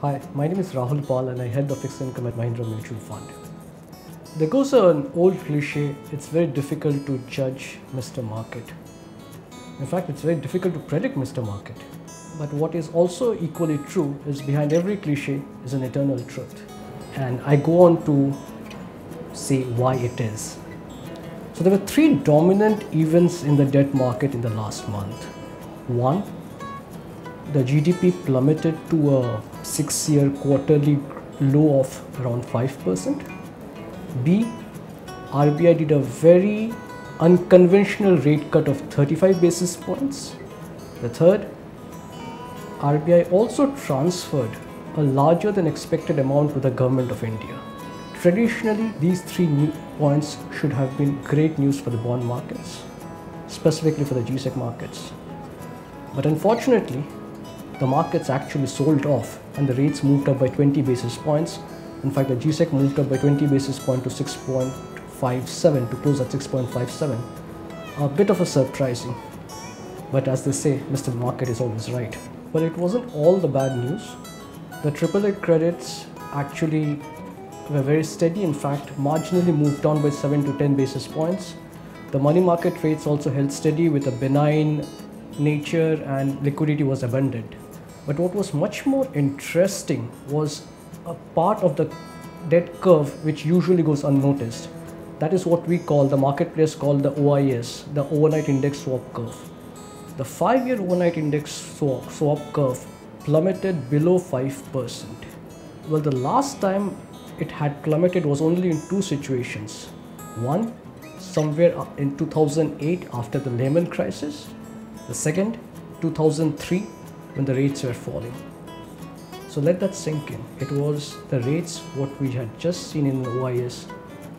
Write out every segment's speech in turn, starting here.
Hi, my name is Rahul and I head the fixed income at Mahindra Mutual Fund. There goes an old cliche, it's very difficult to judge Mr. Market. In fact, it's very difficult to predict Mr. Market. But what is also equally true is behind every cliche is an eternal truth. And I go on to say why it is. So there were three dominant events in the debt market in the last month. One, the GDP plummeted to a 6-year quarterly low of around 5%. B, RBI did a very unconventional rate cut of 35 basis points. The third, RBI also transferred a larger than expected amount to the government of India. Traditionally, these three points should have been great news for the bond markets, specifically for the GSEC markets. But unfortunately, the markets actually sold off and the rates moved up by 20 basis points. In fact, the GSEC moved up by 20 basis points to 6.57 to close at 6.57. A bit of a surprising. But as they say, Mr. Market is always right. But it wasn't all the bad news. The AAA credits actually were very steady. In fact, marginally moved down by 7 to 10 basis points. The money market rates also held steady with a benign nature and liquidity was abundant. But what was much more interesting was a part of the debt curve which usually goes unnoticed. That is what we call, the marketplace called the OIS, the overnight index swap curve. The 5-year overnight index swap curve plummeted below 5%. Well, the last time it had plummeted was only in two situations. One, somewhere in 2008 after the Lehman crisis. The second, 2003, when the rates were falling. So let that sink in. It was the rates, what we had just seen in the OIS,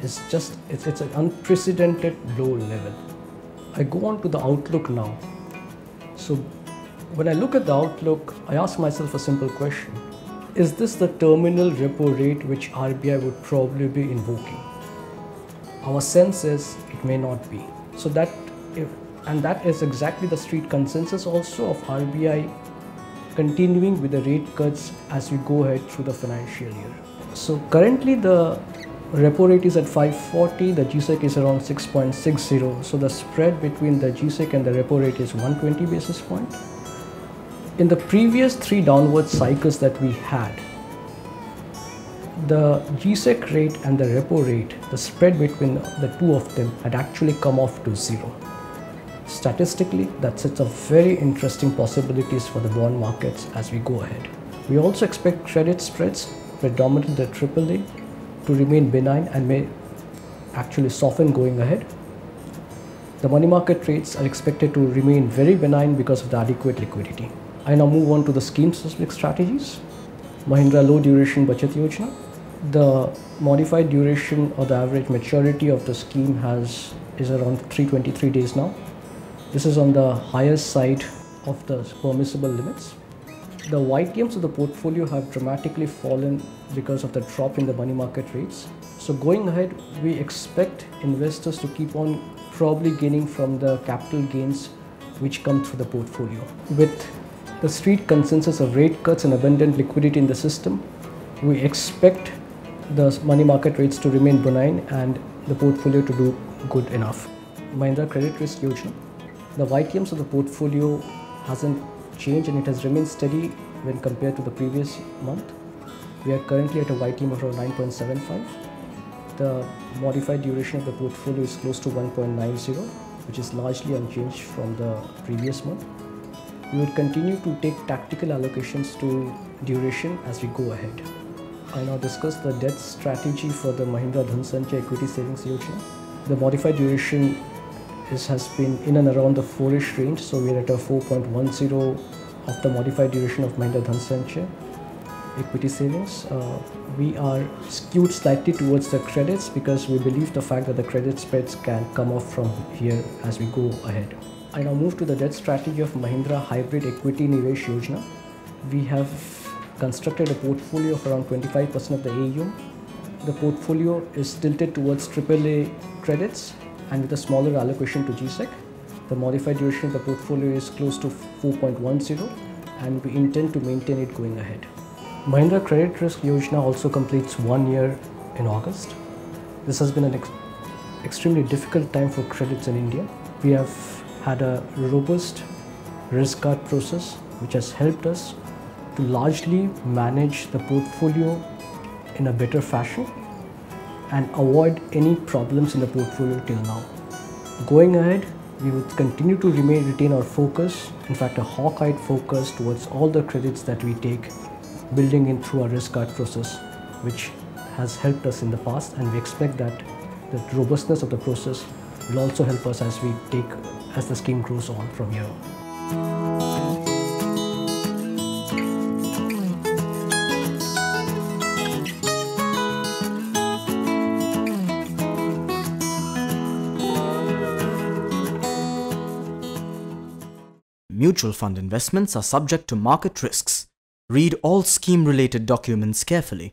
it's an unprecedented low level. I go on to the outlook now. So when I look at the outlook, I ask myself a simple question. Is this the terminal repo rate which RBI would probably be invoking? Our sense is it may not be. So that is exactly the street consensus also of RBI continuing with the rate cuts as we go ahead through the financial year. So currently the repo rate is at 540, the GSEC is around 6.60. So the spread between the GSEC and the repo rate is 120 basis points. In the previous three downward cycles that we had, the GSEC rate and the repo rate, the spread between the two of them had actually come off to zero. Statistically, that sets up very interesting possibilities for the bond markets as we go ahead. We also expect credit spreads, predominantly the AAA, to remain benign and may actually soften going ahead. The money market rates are expected to remain very benign because of the adequate liquidity. I now move on to the scheme-specific strategies. Mahindra Low Duration Bachat Yojana. The modified duration or the average maturity of the scheme is around 323 days now. This is on the higher side of the permissible limits. The YTMs of the portfolio have dramatically fallen because of the drop in the money market rates. So going ahead, we expect investors to keep on probably gaining from the capital gains which come through the portfolio. With the street consensus of rate cuts and abundant liquidity in the system, we expect the money market rates to remain benign and the portfolio to do good enough. Mahindra Credit Risk Yojana. The YTMs of the portfolio hasn't changed and it has remained steady when compared to the previous month. We are currently at a YTM of around 9.75. The modified duration of the portfolio is close to 1.90, which is largely unchanged from the previous month. We would continue to take tactical allocations to duration as we go ahead. I now discuss the debt strategy for the Mahindra Dhan Sanchay Equity Savings Yojana. The modified duration has been in and around the 4-ish range, so we are at a 4.10 of the modified duration of Mahindra Dhan Sanchay Equity Savings. We are skewed slightly towards the credits because we believe the fact that the credit spreads can come off from here as we go ahead. I now move to the debt strategy of Mahindra Hybrid Equity Nivesh Yojana. We have constructed a portfolio of around 25% of the AUM. The portfolio is tilted towards AAA credits and with a smaller allocation to GSEC. The modified duration of the portfolio is close to 4.10 and we intend to maintain it going ahead. Mahindra Credit Risk Yojana also completes 1 year in August. This has been an extremely difficult time for credits in India. We have had a robust risk guard process which has helped us to largely manage the portfolio in a better fashion and avoid any problems in the portfolio till now. Going ahead, we would continue to retain our focus, in fact a hawk-eyed focus towards all the credits that we take, building in through our risk guard process, which has helped us in the past, and we expect that the robustness of the process will also help us as the scheme grows on from here. Mutual fund investments are subject to market risks. Read all scheme-related documents carefully.